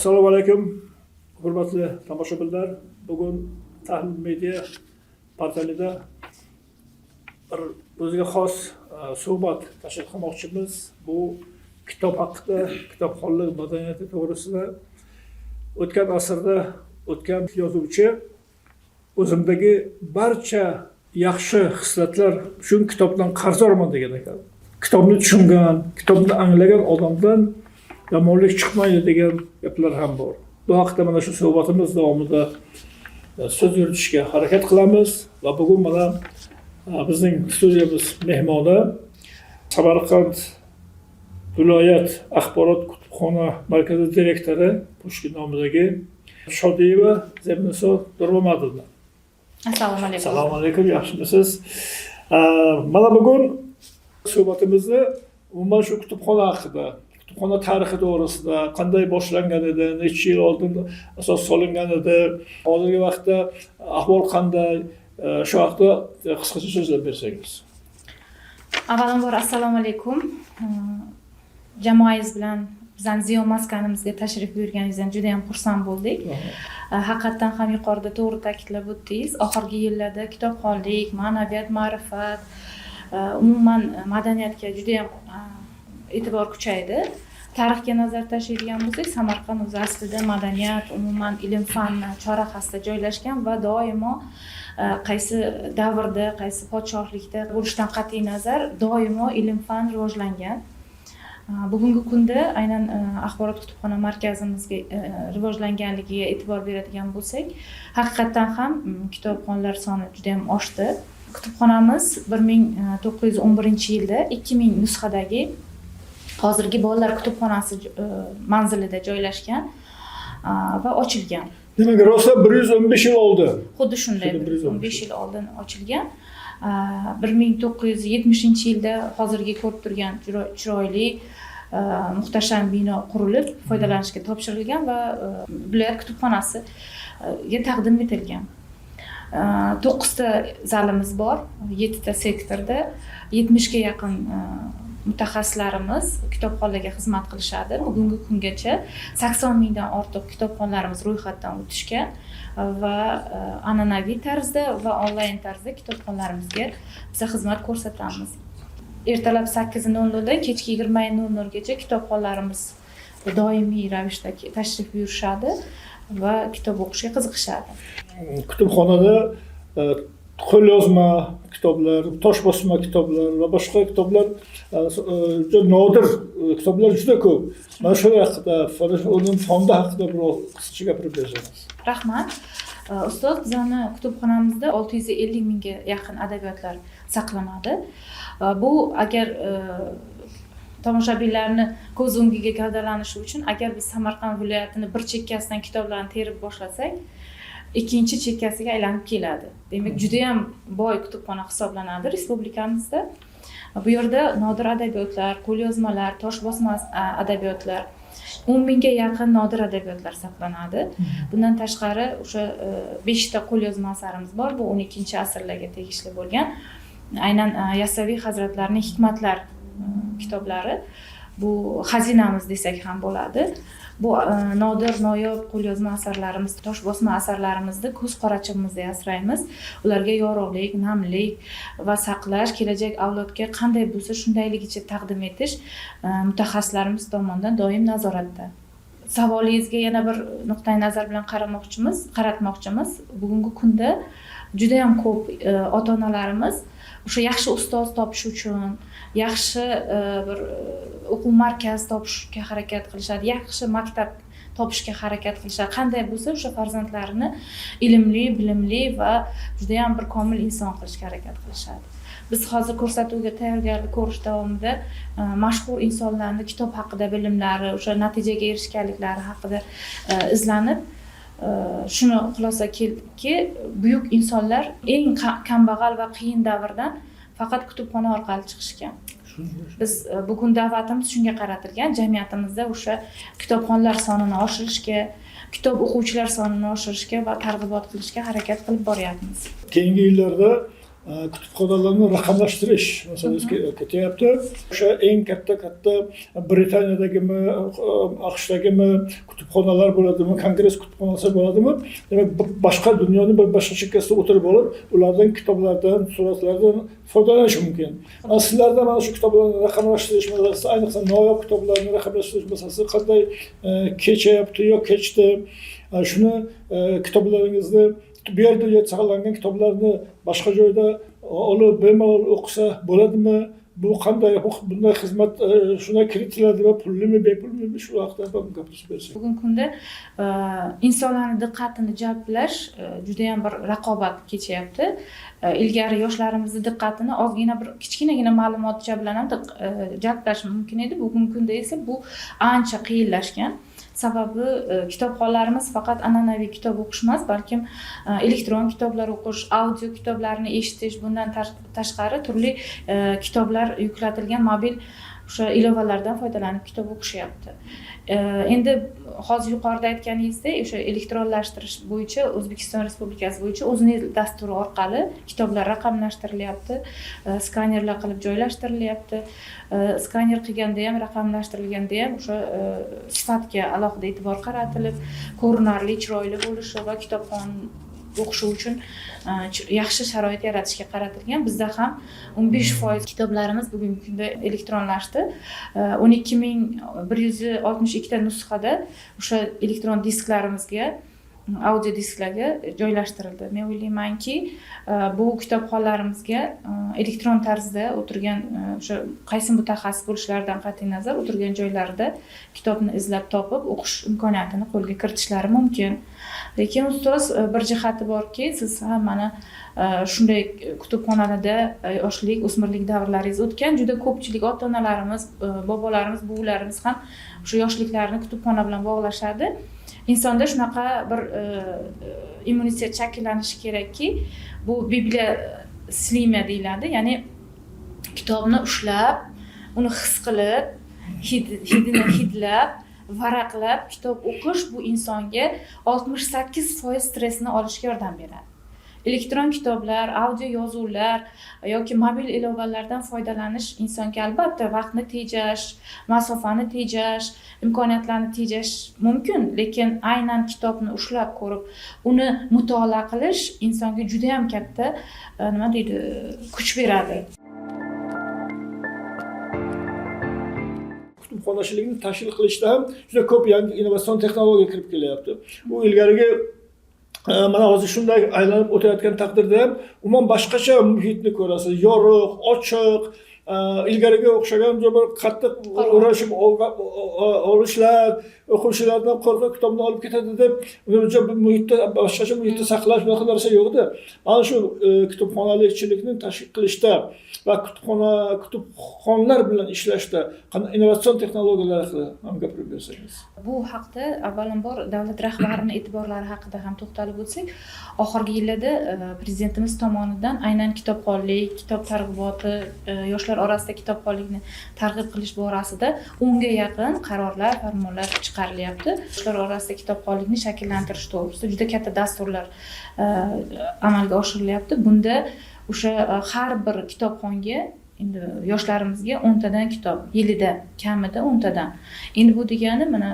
Assalomu alaykum, hurmatli tomoshabinlar. Bugun Tahlil Media portalida bir o'ziga xos suhbat tashkil qilmoqchimiz. Bu kitob haqida, kitobxonlik madaniyati to'g'risida o'tgan asrda o'tgan yozuvchi o'zimdagi barcha yaxshi xislatlar shu kitobdan qarzdorman degan ekan. Kitobni tushungan, kitobni anglagan odamdan yomonlik chiqmaydi degan gaplar ham bor. Bu haqda mana shu suhbatimiz davomida so'z yuritishga harakat qilamiz va bugun mana bizning studiyamiz mehmoni Samarqand viloyat axborot kutubxona markazi direktori Pushkin nomidagi Shodiyeva Zemniso Nurmamadovna. Assalomu alaykum. Assalomu alaykum, yaxshimisiz? Mana bugun suhbatimizni umuman shu kutubxona haqida, kutubxona tarixi to'g'risida, qanday boshlangan edi, necha yil oldin asos solingan edi, hozirgi vaqtda ahvol qanday, shu haqda qisqacha so'zlab bersangiz. Avvalambor assalomu alaykum. Jamoangiz bilan bizning Ziyo maskanimizga tashrif buyurganingizdan juda ham xursand bo'ldik. Haqiqatan ham yuqorida to'g'ri ta'kidlab o'tdingiz. Oxirgi yillarda kitobxonlik, ma'naviyat, ma'rifat, umuman madaniyatga juda ham e'tibor kuchaydi. Tarixga nazar tashlaydigan bo'lsak, Samarqand o'zi aslida madaniyat, umuman ilm-fan chorrahasida joylashgan va doimo qaysi davrda, qaysi podshohlikda bo'lishidan qat'iy nazar doimo ilm-fan rivojlangan. Bugungi kunda aynan axborot kutubxona markazimizga rivojlanganligiga e'tibor beradigan bo'lsak, haqiqatan ham kitobxonlar soni juda ham oshdi. Kutubxonamiz 1911-yilda 2000 nusxadagi hozirgi bolalar kutubxonasi manzilida joylashgan va ochilgan. Demak, rosa 115 yil oldi. Xuddi shunday, 15 yil oldin ochilgan. 1970-yilda hozirgi ko'rib turgan chiroyli, muhtasham bino qurilib, foydalanishga topshirilgan va viloyat kutubxonasiga taqdim etilgan. 9 ta zalimiz bor, 7 ta sektorda 70 ga yaqin mutaxassislarimiz kitobxonlarga xizmat qilishadi. Bugungi kungacha 80 mingdan ortiq kitobxonlarimiz ro'yxatdan o'tishgan va an'anaviy tarzda va onlayn tarzda kitobxonlarimizga biz xizmat ko'rsatamiz. Ertalab 8:00 dan kechki 20:00 gacha kitobxonlarimiz doimiy ravishda tashrif buyurishadi va kitob o'qishga qiziqishadi. Kutubxonada qo'lyozma kitoblar, tosh bosma kitoblar va boshqa kitoblar juda nodir kitoblar juda ko'p. Mana shu haqida, uning fondi haqida biroz qisqacha gapirib bersangiz. Rahmat. Ustoz, bizning kutubxonamizda 650 mingga yaqin adabiyotlar saqlanadi. Bu agar tomoshabinlarni ko'z o'ngiga gavdalanishi uchun agar biz Samarqand viloyatini bir chekkasidan kitoblarni terib boshlasak, ikkinchi chekkasiga aylanib keladi. Demak, juda ham boy kutubxona hisoblanadi respublikamizda. Bu yerda nodir adabiyotlar, qo'lyozmalar, tosh bosma adabiyotlar, 10 mingga yaqin nodir adabiyotlar saqlanadi. Bundan tashqari o'sha 5 ta qo'lyozma asarimiz bor. Bu 12-asrlarga tegishli bo'lgan. Aynan Yasaviy hazratlarining hikmatlar kitoblari. Bu xazinamiz desak ham bo'ladi. Bu nodir, noyob qo'lyozma asarlarimiz, tosh bosma asarlarimizni ko'z qorachig'imizda asraymiz. Ularga yorug'lik, namlik va saqlash, kelajak avlodga qanday bo'lsa shundayligicha taqdim etish mutaxassislarimiz tomonidan doim nazoratda. Savolingizga yana bir nuqtai nazar bilan qaratmoqchimiz. Bugungi kunda juda ham ko'p ota-onalarimiz o'sha yaxshi ustoz topish uchun, yaxshi bir o'quv markaz topishga harakat qilishadi, yaxshi maktab topishga harakat qilishadi. Qanday bo'lsa o'sha farzandlarini ilmli, bilimli va juda ham bir komil inson qilishga harakat qilishadi. Biz hozir ko'rsatuvga tayyorgarlik ko'rish davomida mashhur insonlarning kitob haqida bilimlari, o'sha natijaga erishganliklari haqida izlanib shuni xulosa keldiki, buyuk insonlar eng kambag'al va qiyin davrdan faqat kutubxona orqali chiqishgan. Biz bugun da'vatimiz shunga qaratilgan, jamiyatimizda o'sha kitobxonlar sonini oshirishga, kitob o'quvchilar sonini oshirishga va targ'ibot qilishga harakat qilib boryapmiz. Keyingi yillarda kutubxonalarni raqamlashtirish masalasi ketyapti. O'sha eng katta Britaniyadagimi, AQShdagimi kutubxonalar bo'ladimi, kongress kutubxonasi bo'ladimi? Demak, boshqa dunyoning bir boshqa chekkasida o'tirib olib, ulardan kitoblardan, suratlardan foydalanish mumkin. Sizlarda mana shu kitoblarni raqamlashtirish masalasi, ayniqsa noyob kitoblarni raqamlashtirish masalasi qanday kechayapti yo kechdi? Shuni kitoblaringizni bu yerda saqlangan kitoblarni boshqa joyda olib bemalol o'qisa bo'ladimi? Bu qanday bunday xizmat shuna kiritiladimi, pullimi, bepulmi? Shu haqida gapirib bersangiz. Bugungi kunda insonlarning diqqatini jalblash juda ham bir raqobat kechyapti. Ilgari yoshlarimizni diqqatini ozgina bir kichkinagina ma'lumotcha bilan ham jalblash mumkin edi. Bugungi kunda esa bu ancha qiyinlashgan. Sababi kitobxonlarimiz faqat an'anaviy kitob o'qish emas, balkim elektron kitoblar o'qish, audio kitoblarni eshitish, bundan tashqari turli kitoblar yuklatilgan mobil o'sha ilovalardan foydalanib kitob o'qishyapti. Endi hozir yuqorida aytganingizdek, o'sha elektronlashtirish bo'yicha O'zbekiston Respublikasi bo'yicha o'zining dasturi orqali kitoblar raqamlashtirilyapti, skanerlar qilib joylashtirilyapti. Skaner qilganda ham, raqamlashtirilganda ham o'sha sifatga alohida e'tibor qaratilib, ko'rinarli, chiroyli bo'lishi va kitobxon o'qishi uchun yaxshi sharoit yaratishga qaratilgan. Bizda ham 15% kitoblarimiz bugungi kunda elektronlashdi. 12162 ta nusxada o'sha elektron disklarimizga, audio disklarga joylashtirildi. Men o'ylaymanki, bu kitobxonlarimizga elektron tarzda o'tirgan o'sha qaysi mutaxassis bo'lishlaridan qat'iy nazar o'tirgan joylarida kitobni izlab topib o'qish imkoniyatini qo'lga kiritishlari mumkin. Lekin ustoz, bir jihati borki, siz ham mana shunday kutubxonada yoshlik, o'smirlik davrlaringiz o'tgan. Juda ko'pchilik ota-onalarimiz, bobolarimiz, buvilarimiz ham o'sha yoshliklarini kutubxona bilan bog'lashadi. Insonda shunaqa bir immunitet shakllanishi kerakki, bu Bibliya slima deyiladi, ya'ni kitobni ushlab, uni his qilib, hidini hidlab, varaqlab kitob o'qish bu insonga 68% stressni olishga yordam beradi. Elektron kitoblar, audio yozuvlar yoki mobil ilovalardan foydalanish insonga albatta vaqtni tejash, masofani tejash, imkoniyatlarni tejash mumkin, lekin aynan kitobni ushlab ko'rib, uni mutolaa qilish insonga juda ham katta, nima deydi, kuch beradi. Kutubxonachilikni tashkil qilishda ham juda ko'p yangi innovatsion texnologiya kirib kelyapti. Bu ilgarigi mana hozir shunday aylanib o'tayotgan taqdirda ham umuman boshqacha muhitni ko'rasiz. Yorug', ochiq, ilgariga o'xshagan bir qattiq uğraşib olishlar, o'quvchilardan qo'rqib kitobni olib ketadi deb, uni muhitda boshqacha muhitda saqlash bunaqa narsa yo'q edi. Mana shu kutubxonalikchilikni tashkil qilishda va kutubxonlar bilan ishlashda qanday innovatsion texnologiyalar haqida ham gapirib bersangiz. Bu haqda avvalambor davlat rahbarining e'tiborlari haqida ham to'xtalib o'tsak, oxirgi yillarda prezidentimiz tomonidan aynan kitobxonlik, kitob targ'iboti, yoshlar orasida kitobxonlikni targ'ib qilish borasida 10 ga yaqin qarorlar, farmonlar chiqarilyapti. Yoshlar orasida kitobxonlikni shakllantirish to'g'risida juda katta dasturlar amalga oshirilyapti. Bunda o'sha har bir kitobxonga endi yoshlarimizga 10 tadan kitob, yilida kamida 10 tadan. Endi bu degani mana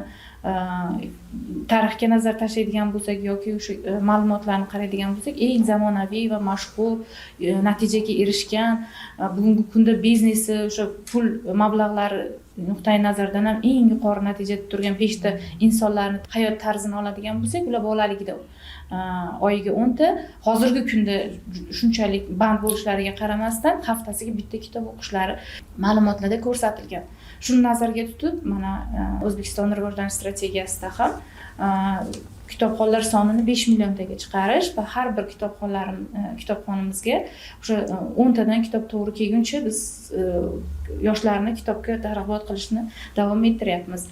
tarixga nazar tashlaydigan bo'lsak yoki o'sha ma'lumotlarni qaraydigan bo'lsak, eng zamonaviy va mashhur, natijaga erishgan, bugungi kunda biznesi, o'sha pul mablag'lari nuqtai nazardan ham eng yuqori natijada turgan 5 ta insonlarning hayot tarzini oladigan bo'lsak, ular bolaligida oyiga 10 ta, hozirgi kunda shunchalik band bo'lishlariga qaramasdan haftasiga bitta kitob o'qishlari ma'lumotlarda ko'rsatilgan. Shuni nazarga tutib, mana O'zbekiston rivojlanish strategiyasida ham kitobxonlar sonini 5 milliontaga chiqarish va har bir kitobxonimizga o'sha 10 tadan kitob to'g'ri kelguncha biz yoshlarni kitobga targ'ibot qilishni davom ettiryapmiz.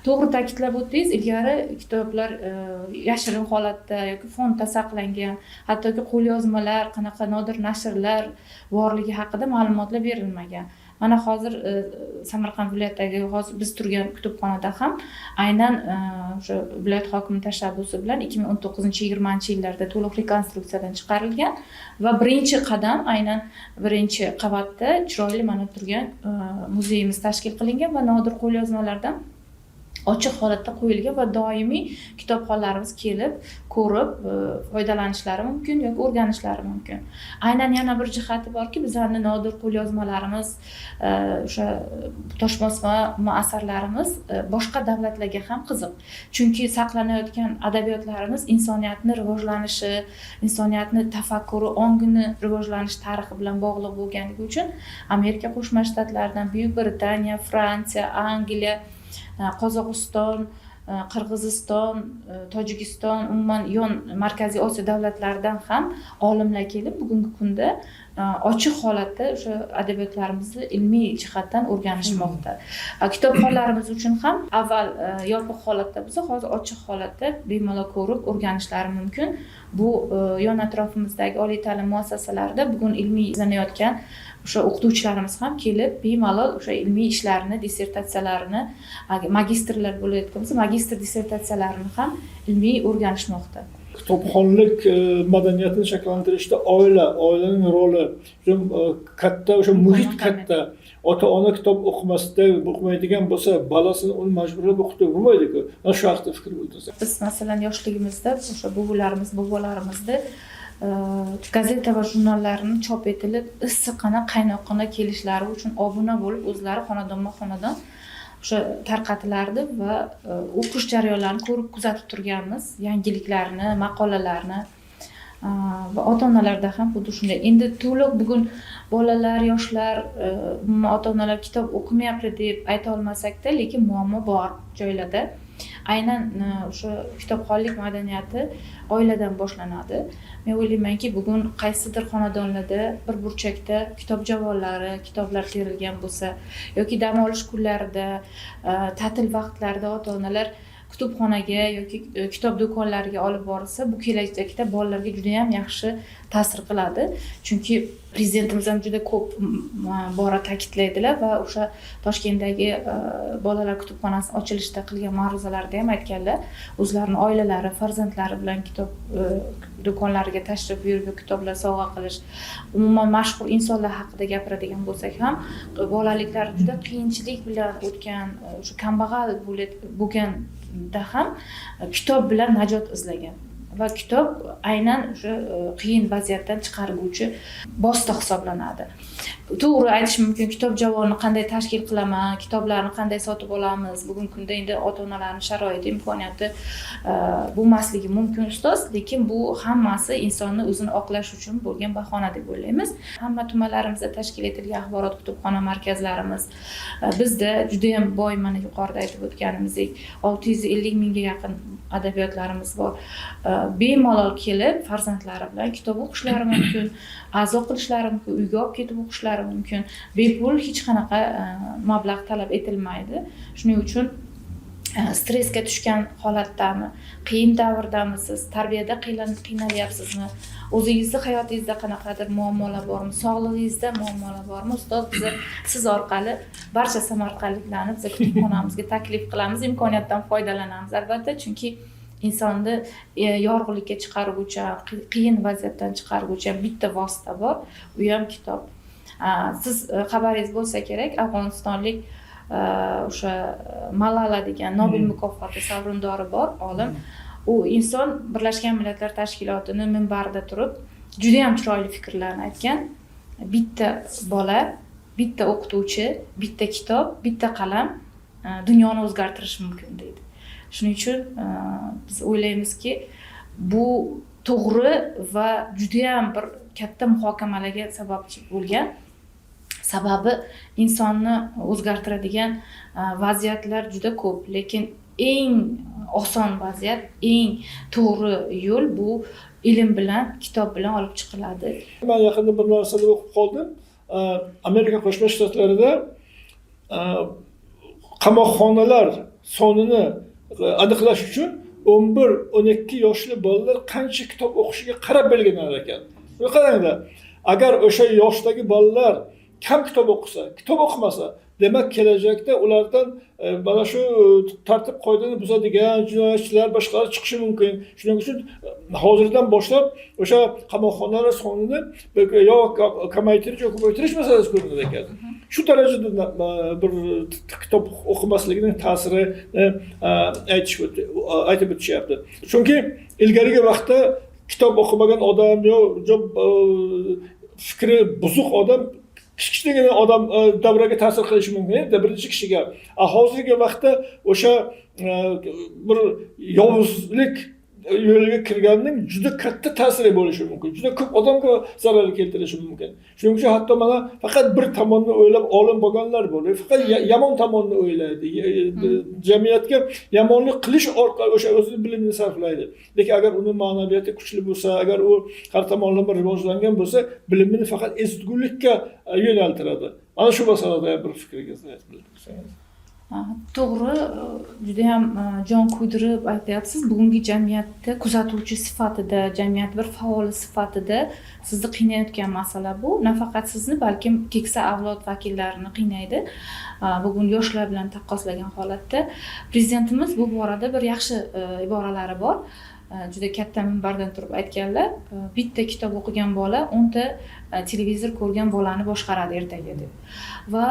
To'g'ri ta'kidlab o'tdingiz, ilgari kitoblar yashirin holatda yoki fondda saqlangan, hattoki qo'lyozmalar, qanaqa nodir nashrlar borligi haqida ma'lumotlar berilmagan. Mana hozir Samarqand viloyatidagi hozir biz turgan kutubxonada ham aynan o'sha viloyat hokimi tashabbusi bilan 2019-20 yillarda to'liq rekonstruksiyadan chiqarilgan va birinchi qadam aynan birinchi qavatda chiroyli mana turgan muzeyimiz tashkil qilingan va nodir qo'lyozmalardan ochiq holatda qo'yilgan va doimiy kitobxonlarimiz kelib, ko'rib, foydalanishlari mumkin yoki o'rganishlari mumkin. Aynan yana bir jihati borki, bizlarning nodir qo'lyozmalarimiz, o'sha toshbosma asarlarimiz boshqa davlatlarga ham qiziq. Chunki saqlanayotgan adabiyotlarimiz insoniyatning rivojlanishi, insoniyatning tafakkuri, ongini rivojlanish tarixi bilan bog'liq bo'lganligi uchun Amerika Qo'shma Shtatlaridan, Buyuk Britaniya, Fransiya, Angliya, Qozog'iston, Qirg'iziston, Tojikiston, umuman yon Markaziy Osiyo davlatlaridan ham olimlar kelib bugungi kunda ochiq holatda o'sha adabiyotlarimizni ilmiy jihatdan o'rganishmoqda. Kitobxonlarimiz uchun ham avval yopiq holatda bo'lsa, hozir ochiq holatda bemalol ko'rib o'rganishlari mumkin. Bu yon atrofimizdagi oliy ta'lim muassasalarida bugun ilmiy izlanayotgan o'sha o'qituvchilarimiz ham kelib bemalol o'sha ilmiy ishlarini, dissertatsiyalarini, magistrlar bo'layotgan bo'lsa, magistr dissertatsiyalarini ham ilmiy o'rganishmoqda. Kitobxonlik madaniyatini shakllantirishda oilaning roli katta, o'sha muhit katta. Ota-ona kitob o'qimaydigan bo'lsa, bolasini uni majburlab o'qitib bo'lmaydi-ku. Mana shu haqida fikr bildirsangiz. Biz masalan yoshligimizda o'sha buvilarimiz, bobolarimizda gazeta va jurnallarni chop etilib, issiqqina, qaynoqqina kelishlari uchun obuna bo'lib, o'zlari xonadonma-xonadon o'sha tarqatilardi va o'qish jarayonlarini ko'rib kuzatib turganmiz, yangiliklarni, maqolalarni va ota-onalarda ham xuddi shunday. Endi to'liq bugun bolalar, yoshlar, ota-onalar kitob o'qimayapti deb ayta olmasak-da, lekin muammo bor joylarda. Aynan o'sha kitobxonlik madaniyati oiladan boshlanadi. Men o'ylaymanki, bugun qaysidir xonadonlarda bir burchakda kitob javonlari, kitoblar terilgan bo'lsa yoki dam olish kunlarida, ta'til vaqtlarida ota-onalar kutubxonaga yoki kitob do'konlariga olib borilsa, bu kelajakda bolalarga juda ham yaxshi ta'sir qiladi. Chunki prezidentimiz ham juda ko'p bora ta'kidlaydilar va o'sha Toshkentdagi bolalar kutubxonasi ochilishida qilgan ma'ruzalarida ham aytganlar, o'zlarining oilalari, farzandlari bilan kitob do'konlariga tashrif buyurib kitoblar sovg'a qilish, umuman mashhur insonlar haqida gapiradigan bo'lsak ham, bolaliklari juda qiyinchilik bilan o'tgan, o'sha kambag'al bo'lganda ham kitob bilan najot izlagan. Va kitob aynan o'sha qiyin vaziyatdan chiqaruvchi vosita hisoblanadi. To'g'ri aytish mumkin, kitob javonini qanday tashkil qilaman, kitoblarni qanday sotib olamiz. Bugungi kunda endi ota-onalarning sharoiti, imkoniyati bo'lmasligi mumkin ustoz, lekin bu hammasi insonni o'zini oqlash uchun bo'lgan bahona deb o'ylaymiz. Hamma tumanlarimizda tashkil etilgan axborot kutubxona markazlarimiz bizda juda ham boy, mana yuqorida aytib o'tganimizdek 650 mingga yaqin adabiyotlarimiz bor. Bemalol kelib farzandlari bilan kitob o'qishlari mumkin, a'zo qilishlari mumkin, uyga olib ketib o'qishlari mumkin. Bepul hech qanaqa mablag' talab etilmaydi. Shuning uchun stressga tushgan holatdami, qiyin davrdamisiz, tarbiyada qiynalyapsizmi, o'zingizning hayotingizda qanaqadir muammolar bormi, sog'lig'ingizda muammolar bormi, ustoz biz siz orqali barcha samarqandliklarni biz kutubxonamizga taklif qilamiz, imkoniyatdan foydalanamiz albatta, chunki insonni yorug'likka chiqaruvchi, qiyin vaziyatdan chiqaruvchi bitta vosita bor, u ham kitob. Siz xabaringiz bo'lsa kerak, afg'onistonlik o'sha Malala degan Nobel mukofoti sovrindori bor olim. U inson Birlashgan Millatlar Tashkilotini minbarida turib, juda ham chiroyli fikrlarni aytgan. Bitta bola, bitta o'qituvchi, bitta kitob, bitta qalam dunyoni o'zgartirishi mumkin deydi. Shuning uchun biz o'ylaymizki, bu to'g'ri va juda ham bir katta muhokamalarga sababchi bo'lgan. Sababi insonni o'zgartiradigan vaziyatlar juda ko'p, lekin eng oson vaziyat, eng to'g'ri yo'l bu ilm bilan, kitob bilan olib chiqiladi. Men yaqinda bir narsani o'qib qoldim. Amerika Qo'shma Shtatlarida qamoqxonalar sonini aniqlash uchun 11-12 yoshli bolalar qancha kitob o'qishiga qarab belgilanar ekan. Qaranglar, agar o'sha yoshdagi bolalar kam kitob o'qisa, kitob o'qimasa, demak kelajakda ulardan mana shu tartib qoidani buzadigan jinoyatchilar boshqalar chiqishi mumkin. Shuning uchun hozirdan boshlab o'sha qamoqxonalar sonini yo kamaytirish yoki ko'paytirish masalasi ko'rinar ekan. Shu darajada bir kitob o'qimasligining ta'sirini aytib o'tishyapti. Chunki ilgarigi vaqtda kitob o'qimagan odam yo fikri buzuq odam kichkinagina odam davraga ta'sir qilishi mumkin, birinchi kishiga. Hozirgi vaqtda o'sha bir yovuzlik yo'liga kirganning juda katta ta'siri bo'lishi mumkin. Juda ko'p odamga zarar keltirishi mumkin. Shuning uchun hatto mana faqat bir tomonni o'ylab olim bo'lganlar bor. Faqat yomon tomonni o'ylaydi. Jamiyatga yomonlik qilish orqali o'sha o'zining bilimini sarflaydi. Lekin agar uning ma'naviyati kuchli bo'lsa, agar u har tomonlama rivojlangan bo'lsa, bilimini faqat ezgulikka yo'naltiradi. Ana shu masalada bir fikringizni aytsangiz. To'g'ri, juda ham jon kuydirib aytyapsiz. Bugungi jamiyatda kuzatuvchi sifatida, jamiyat bir faoli sifatida sizni qiynayotgan masala bu. Nafaqat sizni, balkim keksa avlod vakillarini qiynaydi. Bugun yoshlar bilan taqqoslagan holatda prezidentimiz bu borada bir yaxshi iboralari bor. Juda katta minbardan turib aytganlar, bitta kitob o'qigan bola 10 ta televizor ko'rgan bolani boshqaradi ertaga deb. Va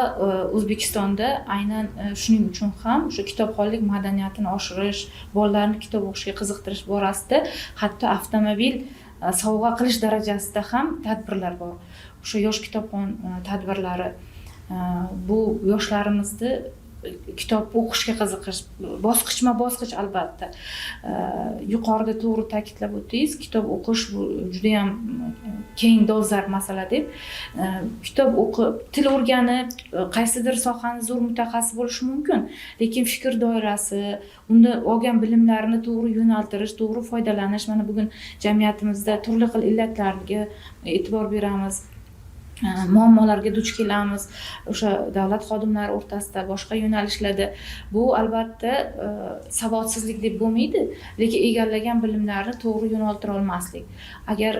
O'zbekistonda aynan shuning uchun ham o'sha kitobxonlik madaniyatini oshirish, bolalarni kitob o'qishga qiziqtirish borasida hatto avtomobil sovg'a qilish darajasida ham tadbirlar bor. O'sha yosh kitobxon tadbirlari bu yoshlarimizni kitob o'qishga qiziqish bosqichma-bosqich albatta. Yuqorida to'g'ri ta'kidlab o'tdingiz, kitob o'qish bu juda ham keng dolzarb masala deb. Kitob o'qib, til o'rganib, qaysidir sohani zo'r mutaxassis bo'lish mumkin, lekin fikr doirasi, unda olgan bilimlarini to'g'ri yo'naltirish, to'g'ri foydalanish, mana bugun jamiyatimizda turli xil illatlarga e'tibor beramiz. Muammolarga duch kelamiz, o'sha davlat xodimlari o'rtasida, boshqa yo'nalishlarda. Bu albatta savodsizlik deb bo'lmaydi, lekin egallagan bilimlarni to'g'ri yo'naltira olmaslik. Agar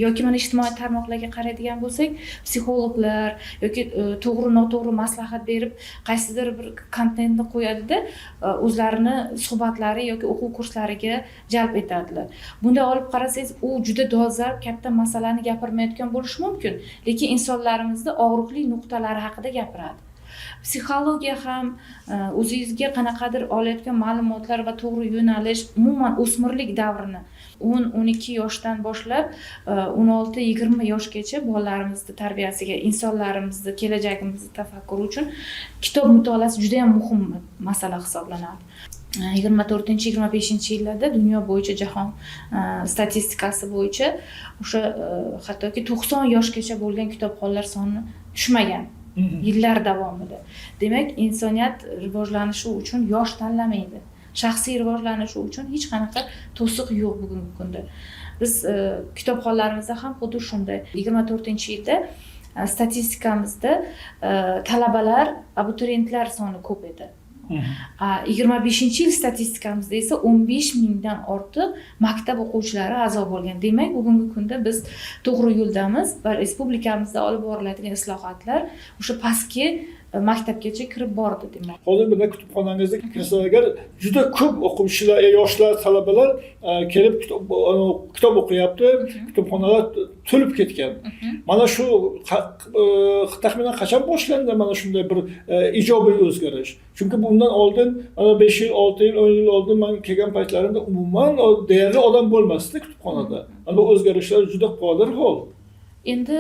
yoki mana ijtimoiy tarmoqlarga qaraydigan bo'lsak, psixologlar yoki to'g'ri-noto'g'ri maslahat berib, qaysidir bir kontentni qo'yadi-da, o'zlarini suhbatlari yoki o'quv kurslariga jalb etadilar. Bunday olib qarasangiz, u juda dolzarb, katta masalani gapirmayotgan bo'lishi mumkin. Lekin insonlarimizda og'riqli nuqtalari haqida gapiradi. Psixologiya ham o'zingizga qanaqadir olayotgan ma'lumotlar va to'g'ri yo'nalish, umuman o'smirlik davrini 10-12 yoshdan boshlab 16-20 yoshgacha bolalarimizni tarbiyasiga, insonlarimizni, kelajagimizni tafakkuri uchun kitob mutolaasi juda ham muhim masala hisoblanadi. 24-25 yillarda dunyo bo'yicha jahon statistikasi bo'yicha o'sha hattoki 90 yoshgacha bo'lgan kitobxonlar soni tushmagan yillar davomida. Demak, insoniyat rivojlanishi uchun yosh tanlamaydi. Shaxsiy rivojlanishi uchun hech qanaqa to'siq yo'q bugungi kunda. Biz kitobxonlarimizda ham xuddi shunday. 24-yilda statistikamizda talabalar, abituriyentlar soni ko'p edi. 25-yil statistikamizda esa 15 mingdan ortiq maktab o'quvchilari a'zo bo'lgan. Demak, bugungi kunda biz to'g'ri yo'ldamiz va respublikamizda olib boriladigan islohotlar o'sha pastki maktabgacha kirib bordi demak. Hozir bizda kutubxonangizda kirsa agar juda ko'p o'quvchilar, yoshlar, talabalar kelib kitob o'qiyapti, kutubxonalar to'lib ketgan. Mana shu taxminan qachon boshlandi mana shunday bir ijobiy o'zgarish? Chunki bundan oldin 5 yil, 6 yil, 10 yil oldin men kelgan paytlarimda umuman deyarli odam bo'lmasdi kutubxonada. Ana o'zgarishlar juda qodir hol. Endi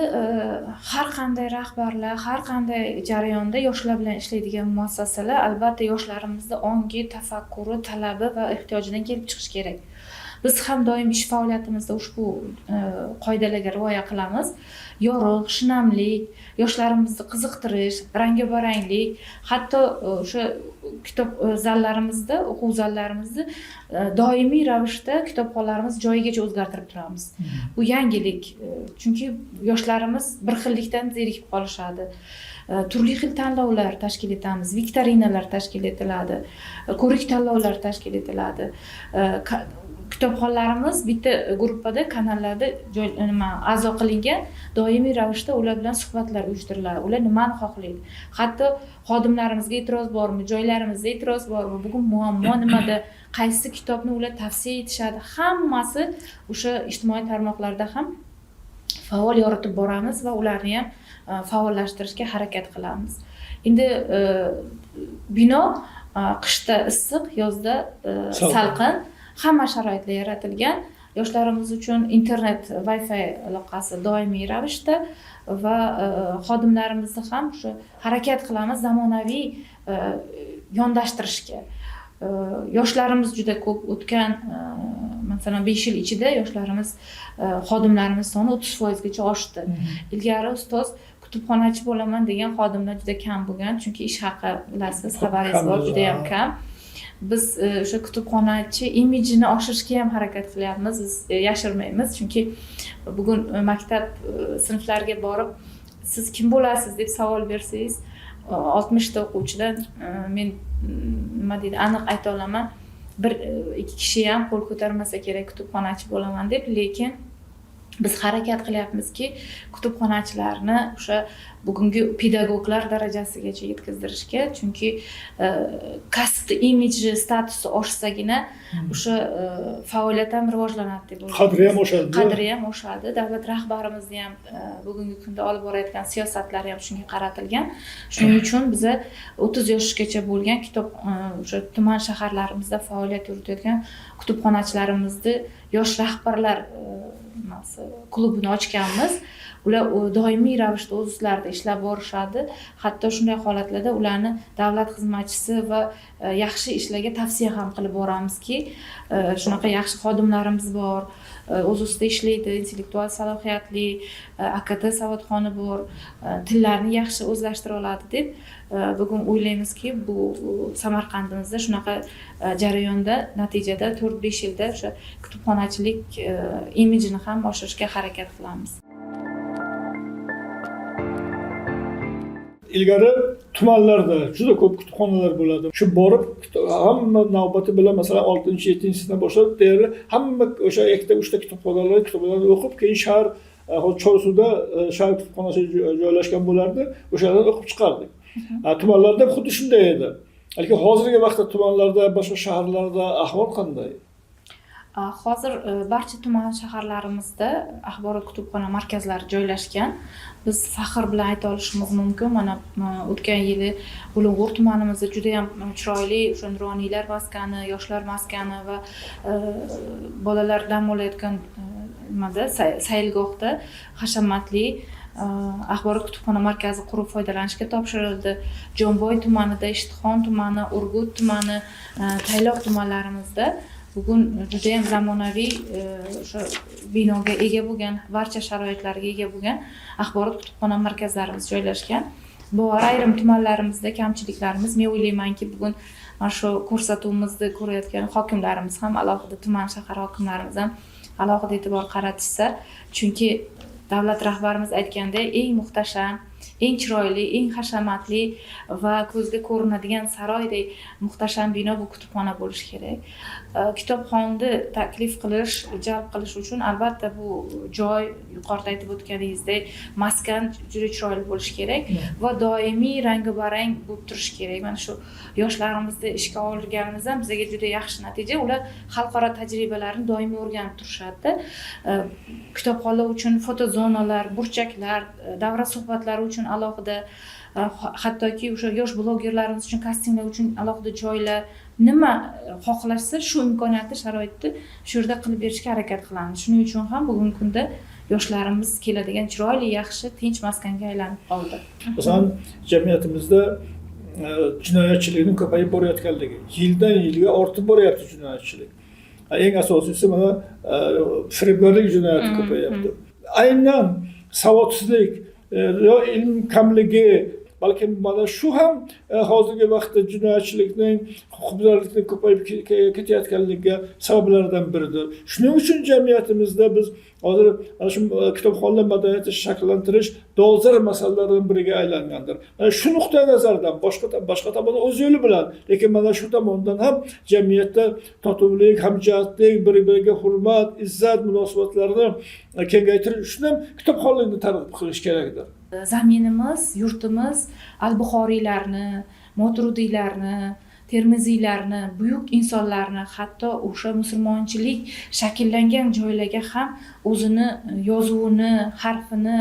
har qanday rahbarlar, har qanday jarayonda yoshlar bilan ishlaydigan muassasalar albatta yoshlarimizni ongi, tafakkuri, talabi va ehtiyojidan kelib chiqish kerak. Biz ham doim ish faoliyatimizda ushbu qoidalarga rioya qilamiz. Yorug', shinamlik, yoshlarimizni qiziqtirish, rangi-baranglik, hatto o'sha kitob zallarimizda, o'quv zallarimizda doimiy ravishda kitobxonlarimiz joyigacha o'zgartirib turamiz. Bu yangilik. Chunki yoshlarimiz bir xillikdan zerikib qolishadi. Turli xil tanlovlar tashkil etamiz, viktorinalar tashkil etiladi, ko'rik tanlovlar tashkil etiladi. kitobxonlarimiz bitta gruppada, kanallarda a'zo qilingan, doimiy ravishda ular bilan suhbatlar uyushtiriladi. Ular nimani xohlaydi? Hatto xodimlarimizga e'tiroz bormi, joylarimizda e'tiroz bormi, bugun muammo nimada, qaysi kitobni ular tavsiya etishadi, hammasi o'sha ijtimoiy tarmoqlarda ham faol yoritib boramiz va ularni ham faollashtirishga harakat qilamiz. Endi bino qishda issiq, yozda salqin, hamma sharoitlar yaratilgan. Yoshlarimiz uchun internet, Wi-Fi aloqasi doimiy ravishda va xodimlarimizni ham shu harakat qilamiz zamonaviy yondashtirishga. Yoshlarimiz juda ko'p, o'tgan masalan 5 yil ichida yoshlarimiz, xodimlarimiz soni 30% gacha oshdi. Ilgari ustoz kutubxonachi bo'laman degan xodimlar juda kam bo'lgan, chunki ish haqi bilasiz, xabaringiz bor, juda ham kam. Biz o'sha kutubxonachi imijini oshirishga ham harakat qilyapmiz, biz yashirmaymiz, chunki bugun maktab sinflariga borib siz kim bo'lasiz deb savol bersangiz, 60 ta o'quvchidan men nima deydi, aniq ayta olaman, 1-2 kishi ham qo'l ko'tarmasa kerak kutubxonachi bo'laman deb, lekin biz harakat qilyapmizki, kutubxonachilarni o'sha bugungi pedagoglar darajasigacha yetkazdirishga, chunki kasb imiji, statusi oshsagina o'sha faoliyat ham rivojlanadi deb o'ylayman. Qadri ham oshadi. Qadri ham oshadi. Davlat rahbarimizni ham bugungi kunda olib borayotgan siyosatlari ham shunga qaratilgan. Shuning uchun biz 30 yoshgacha bo'lgan kitob o'sha tuman shaharlarimizda faoliyat yuritayotgan kutubxonachilarimizni yosh rahbarlar klubini ochganmiz. Ular doimiy ravishda o'z ishlarida ishlab borishadi. Hatto shunday holatlarda ularni davlat xizmatchisi va yaxshi ishlarga tavsiya ham qilib boramizki, shunaqa yaxshi xodimlarimiz bor, o'z ustida ishlaydi, intellektual salohiyatli, AKT savodxoni bor, tillarni yaxshi o'zlashtira oladi deb bugun o'ylaymizki, bu Samarqandimizda shunaqa jarayonda natijada 4-5 yilda o'sha kutubxonachilik imijini ham oshirishga harakat qilamiz. Ilgari tumanlarda juda ko'p kutubxonalar bo'ladi. Shu borib hamma navbati bilan masalan 6-7-sinfdan boshlab deyarli hamma o'sha ikkita 3ta kitobxonalarni o'qib, keyin shahar Chorsuda shahar kutubxonasi joylashgan bo'lardi. O'shalardan o'qib chiqardik. Tumanlarda xuddi shunday edi. Lekin hozirgi vaqtda tumanlarda, boshqa shaharlarda ahvol qanday? Hozir barcha tuman shaharlarimizda axborot kutubxona markazlari joylashgan. Biz faxr bilan ayta olishimiz mumkin. Mana o'tgan yili Ulug'ur tumanimizda juda ham chiroyli o'sha nuroniylar maskani, yoshlar maskani va bolalar dam olayotgan saylgohda hashamatli axborot kutubxona markazi qurib foydalanishga topshirildi. Jonboy tumanida, Ishtixon tumani, Urgut tumani, Tayloq tumanlarimizda bugun juda ham zamonaviy o'sha binoga ega bo'lgan, barcha sharoitlarga ega bo'lgan axborot kutubxona markazlarimiz joylashgan. Bu ayrim tumanlarimizda kamchiliklarimiz, men o'ylaymanki, bugun mana shu ko'rsatuvimizni ko'rayotgan hokimlarimiz ham, alohida tuman shahar hokimlarimiz ham alohida e'tibor qaratishsa, chunki davlat rahbarimiz aytganda eng muhtasham, eng chiroyli, eng hashamatli va ko'zga ko'rinadigan saroydek muhtasham bino bu kutubxona bo'lishi kerak. Kitobxonni taklif qilish, jalb qilish uchun albatta bu joy, yuqorida aytib o'tganingizdek, maskan juda chiroyli bo'lishi kerak va doimiy rangi-barang bo'lib turishi kerak. Mana shu yoshlarimizni ishga olganimiz ham bizga juda yaxshi natija. Ular xalqaro tajribalarni doimiy o'rganib turishadi. Kitobxonlar uchun fotozonalar, burchaklar, davra suhbatlari uchun alohida, hattoki o'sha yosh blogerlarimiz uchun kastinglar uchun alohida joylar, nima xohlashsa shu imkoniyatni, sharoitni shu yerda qilib berishga harakat qilamiz. Shuning uchun ham bugungi kunda yoshlarimiz keladigan chiroyli, yaxshi, tinch maskanga aylanib qoldi. Masalan, jamiyatimizda jinoyatchilikning ko'payib borayotganligi, yildan yilga ortib boryapti jinoyatchilik. Eng asosiysi mana firibgarlik jinoyati ko'payapti. Aynan savodsizlik, yo ilm kamligi balkim mana shu ham hozirgi vaqtda jinoyatchilikning, huquqbuzarlikning ko'payib ketayotganligiga sabablardan biridir. Shuning uchun jamiyatimizda biz hozir ana shu kitobxonlar madaniyatini shakllantirish dolzarb masalalardan biriga aylangandir. Mana shu nuqtai nazardan boshqa tomondan o'z yo'li bilan, lekin mana shu tomondan ham jamiyatda totuvlik, hamjihatlik, bir-biriga hurmat, izzat munosabatlarini kengaytirish uchun ham kitobxonlikni targ'ib qilish kerakdir. Zaminimiz, yurtimiz Al-Buxoriylarni, Moturudiylarni, Termiziylarni, buyuk insonlarni, hatto o'sha musulmonchilik shakllangan joylarga ham o'zini yozuvini, harfini,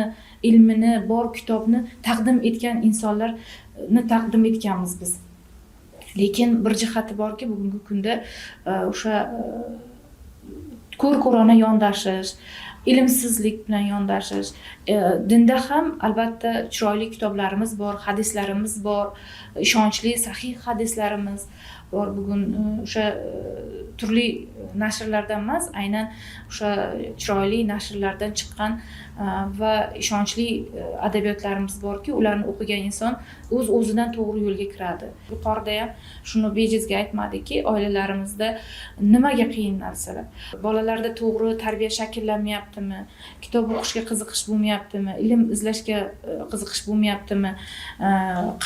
ilmini, bor kitobni taqdim etgan insonlarni taqdim etganmiz biz. Lekin bir jihati borki, bugungi kunda o'sha ko'r-ko'rona yondashish, ilmsizlik bilan yondashish. Dinda ham albatta chiroyli kitoblarimiz bor, hadislarimiz bor, ishonchli, sahih hadislarimiz bor. Bugun o'sha turli nashrlardan emas, aynan o'sha chiroyli nashrlardan chiqqan va ishonchli adabiyotlarimiz borki, ularni o'qigan inson o'z-o'zidan to'g'ri yo'lga kiradi. Yuqorida ham shuni bejizga aytmadiki, oilalarimizda nimaga qiynalsalar, bolalarda to'g'ri tarbiya shakllanmayaptimi, kitob o'qishga qiziqish bo'lmayaptimi, ilm izlashga qiziqish bo'lmayaptimi,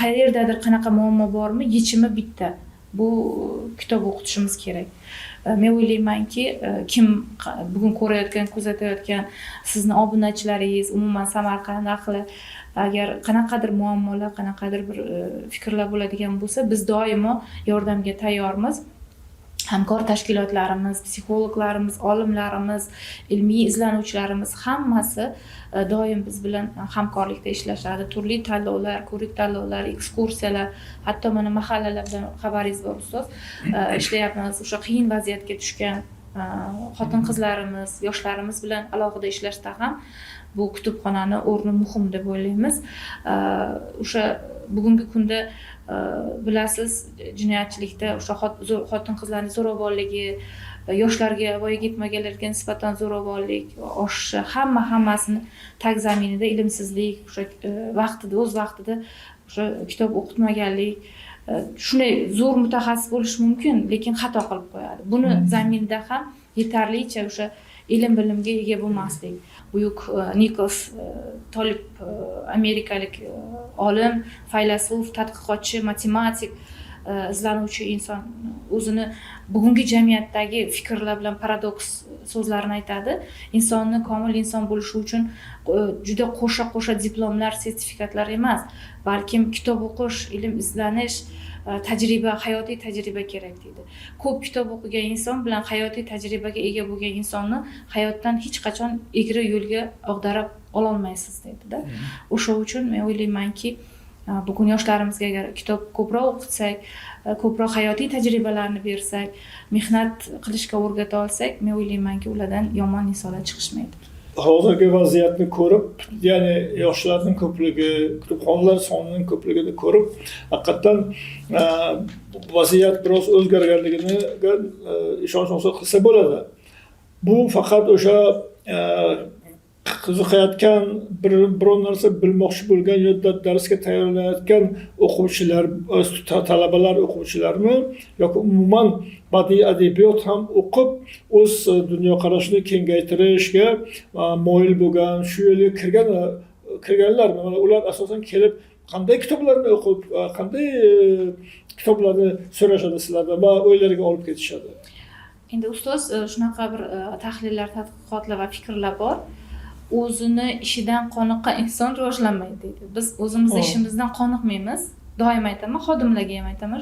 qayerdadir qanaqa muammo bormi, yechimi bitta. Bu kitob o'qitishimiz kerak. Men o'ylaymanki, kim bugun ko'rayotgan, kuzatayotgan sizni obunachilaringiz, umuman Samarqand ahli agar qanaqadir muammolar, qanaqadir bir fikrlar bo'ladigan bo'lsa, biz doimo yordamga tayyormiz. Hamkor tashkilotlarimiz, psixologlarimiz, olimlarimiz, ilmiy izlanuvchilarimiz hammasi doim biz bilan hamkorlikda ishlashadi. Turli tanlovlar, ko'rik tanlovlar, ekskursiyalar, hatto mana mahallalar bilan xabaringiz bor ustoz, ishlayapmiz. O'sha qiyin vaziyatga tushgan xotin-qizlarimiz, yoshlarimiz bilan alohida ishlashda ham bu kutubxonani o'rni muhim deb o'ylaymiz. O'sha bugungi kunda bilasiz, jinoyatchilikda o'sha xotin-qizlarning zo'ravonligi, yoshlarga voyaga yetmaganlarga nisbatan zo'ravonlik oshishi, hammasini tag zaminida ilmsizlik, o'sha o'z vaqtida o'sha kitob o'qitmaganlik, shunday zo'r mutaxassis bo'lish mumkin, lekin xato qilib qo'yadi. Buni zaminida ham yetarlicha o'sha ilm bilimga ega bo'lmaslik. Buyuk Nikos Tolib, amerikalik olim, faylasuf, tadqiqotchi, matematik, izlanuvchi inson o'zini bugungi jamiyatdagi fikrlar bilan paradoks so'zlarini aytadi. Insonni komil inson bo'lishi uchun juda qo'sha diplomlar, sertifikatlar emas, balkim kitob o'qish, ilm izlanish, tajriba, hayotiy tajriba kerak deydi. Ko'p kitob o'qigan inson bilan hayotiy tajribaga ega bo'lgan insonni hayotdan hech qachon egri yo'lga ag'darib ololmaysiz deydi-da. O'sha uchun men o'ylaymanki, bugun yoshlarimizga agar kitob ko'proq o'qitsak, ko'proq hayotiy tajribalarni bersak, mehnat qilishga o'rgata olsak, men o'ylaymanki, ulardan yomon insonlar chiqishmaydi. Hozirgi vaziyatni ko'rib, ya'ni yoshlarning ko'pligi, kutubxonalar sonining ko'pligini ko'rib, haqiqatan vaziyat biroz o'zgarganligiga ishonch hosil qilsa bo'ladi. Bu faqat o'sha qiziqayotgan, biron narsa bilmoqchi bo'lgan yoki darsga tayyorlanayotgan o'quvchilar, talabalar, o'quvchilarmi yoki umuman badiiy adabiyot ham o'qib, o'z dunyoqarashini kengaytirishga moyil bo'lgan, shu yo'lga kirganlar, ular asosan kelib qanday kitoblarni o'qib, qanday kitoblarni so'rashadi sizlardan va o'ylariga olib ketishadi. Endi ustoz, shunaqa bir tahlillar, tadqiqotlar va fikrlar bor. O'zini ishidan qoniqqan inson rivojlanmaydi deydi. Biz o'zimiz ishimizdan qoniqmaymiz. Doim aytaman, xodimlarga ham aytaman,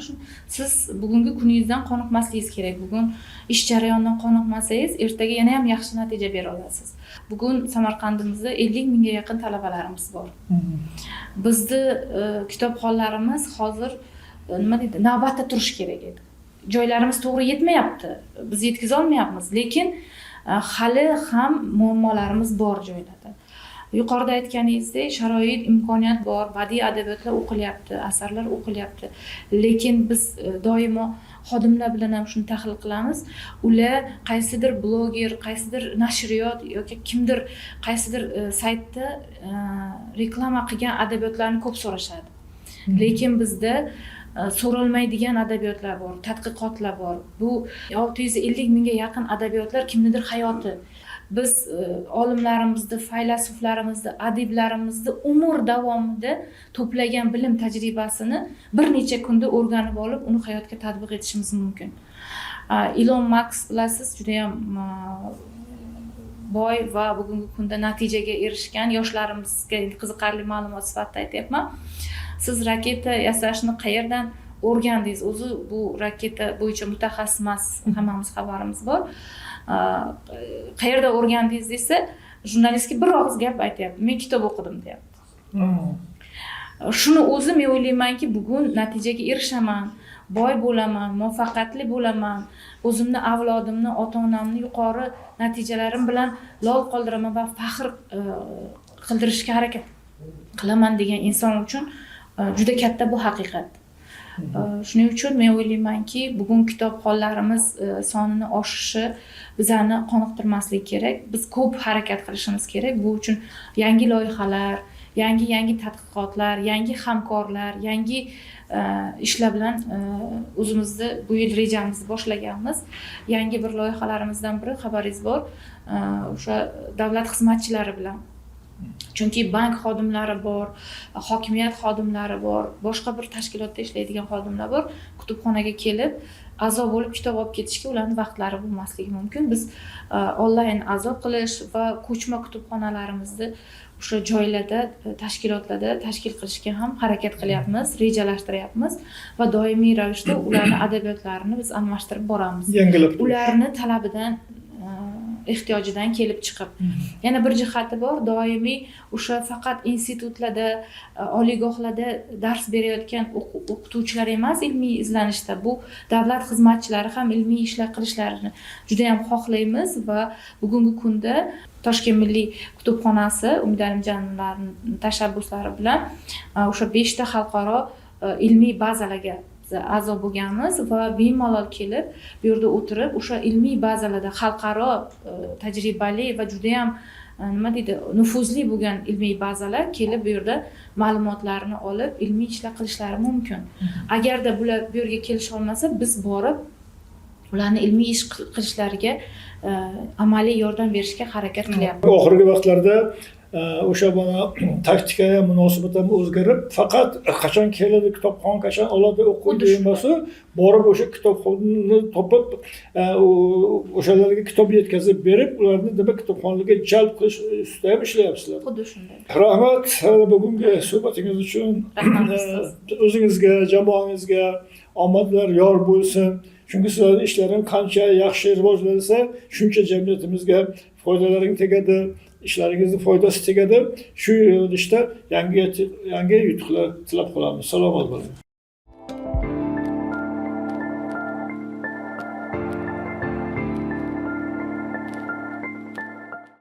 siz bugungi kuningizdan qoniqmasligingiz kerak. Bugun ish jarayonidan qoniqmasangiz, ertaga yana ham yaxshi natija bera olasiz. Bugun Samarqandimizda 50 mingga yaqin talabalarimiz bor. Bizni kitobxonlarimiz hozir nima deydi, navbatda turish kerak edi. Joylarimiz to'g'ri yetmayapti. Biz yetkiza olmayapmiz, lekin hali ham muammolarimiz bor joylarda. Yuqorida aytganingizdek, sharoit, imkoniyat bor, badiiy adabiyotlar o'qilyapti, asarlar o'qilyapti. Lekin biz doimo xodimlar bilan ham shuni tahlil qilamiz. Ular qaysidir bloger, qaysidir nashriyot yoki kimdir qaysidir saytda reklama qilgan adabiyotlarni ko'p so'rashadi. Lekin bizda so'ralmaydigan adabiyotlar bor, tadqiqotlar bor. Bu 650 mingga yaqin adabiyotlar kimnidir hayoti. Biz olimlarimizni, faylasuflarimizni, adiblarimizni umr davomida to'plagan bilim tajribasini bir necha kunda o'rganib olib, uni hayotga tatbiq etishimiz mumkin. Elon Musk bilasiz, juda ham boy va bugungi kunda natijaga erishgan yoshlarimizga qiziqarli ma'lumot sifatida aytyapman. Siz raketa yasashni qayerdan o'rgandingiz? O'zi bu raketa bo'yicha mutaxassis emas, hammamiz xabarimiz bor. Qayerda o'rgandingiz desa, jurnalistga bir og'iz gap aytyapti. Men kitob o'qidim deyapti. Shuni o'zi men o'ylaymanki, bugun natijaga erishaman, boy bo'laman, muvaffaqiyatli bo'laman, o'zimni, avlodimni, ota-onamni yuqori natijalarim bilan lol qoldiraman va faxr qildirishga harakat qilaman degan inson uchun juda katta bu haqiqat. Shuning uchun men o'ylaymanki, bugun kitobxonlarimiz sonini oshishi bizani qoniqtirmasligi kerak. Biz ko'p harakat qilishimiz kerak. Bu uchun yangi loyihalar, yangi tadqiqotlar, yangi hamkorlar, yangi ishlar bilan o'zimizni bu yil rejamizni boshlaganmiz. Yangi bir loyihalarimizdan biri xabaringiz bor, o'sha davlat xizmatchilari bilan. Chunki bank xodimlari bor, hokimiyat xodimlari bor, boshqa bir tashkilotda ishlaydigan xodimlar bor. Kutubxonaga kelib, a'zo bo'lib kitob olib ketishga ularning vaqtlari bo'lmasligi mumkin. Biz onlayn a'zo qilish va ko'chma kutubxonalarimizni o'sha joylarda, tashkilotlarda tashkil qilishga ham harakat qilyapmiz, rejalashtiryapmiz va doimiy ravishda ularning adabiyotlarini biz almashtirib boramiz. Yangilab ularni talabidan, ehtiyojidan kelib chiqib. Yana bir jihati bor, doimiy o'sha faqat institutlarda, oliygohlarda dars berayotgan o'qituvchilar emas, ilmiy izlanishda bu davlat xizmatchilari ham ilmiy ishlar qilishlarini juda ham xohlaymiz va bugungi kunda Toshkent Milliy kutubxonasi Umid Alimjonovlarning tashabbuslari bilan o'sha 5 ta xalqaro ilmiy bazalarga a'zo bo'lganmiz va bemalol kelib bu yerda o'tirib o'sha ilmiy bazalarda xalqaro tajribali va juda ham nima deydi, nufuzli bo'lgan ilmiy bazalar kelib bu yerda ma'lumotlarni olib ilmiy ishlar qilishlari mumkin. Agarda bular bu yerga kelisha olmasa, biz borib ularni ilmiy ish qilishlariga amaliy yordam berishga harakat qilyapmiz. Oxirgi vaqtlarda o'sha bana taktikaga munosabatim o'zgarib, faqat qachon keladi kitobxon, qachon oladi o'qiydi emas-u, borib o'sha kitobxonni topib, o'shalarga kitob yetkazib berib, ularni nima kitobxonlikka jalb qilish ustida ham ishlayapsizlar. Xuddi shunday. Rahmat bugungi suhbatingiz uchun. O'zingizga, jamoangizga omadlar yor bo'lsin. Chunki sizlarning ishlaring qancha yaxshi rivojlansa, shuncha jamiyatimizga foydalaring tegadi, ishlaringizni foydasi tegadi. Shu yo'nalishda yangi yutuqlar tilab qolamiz. Salomat bo'ling.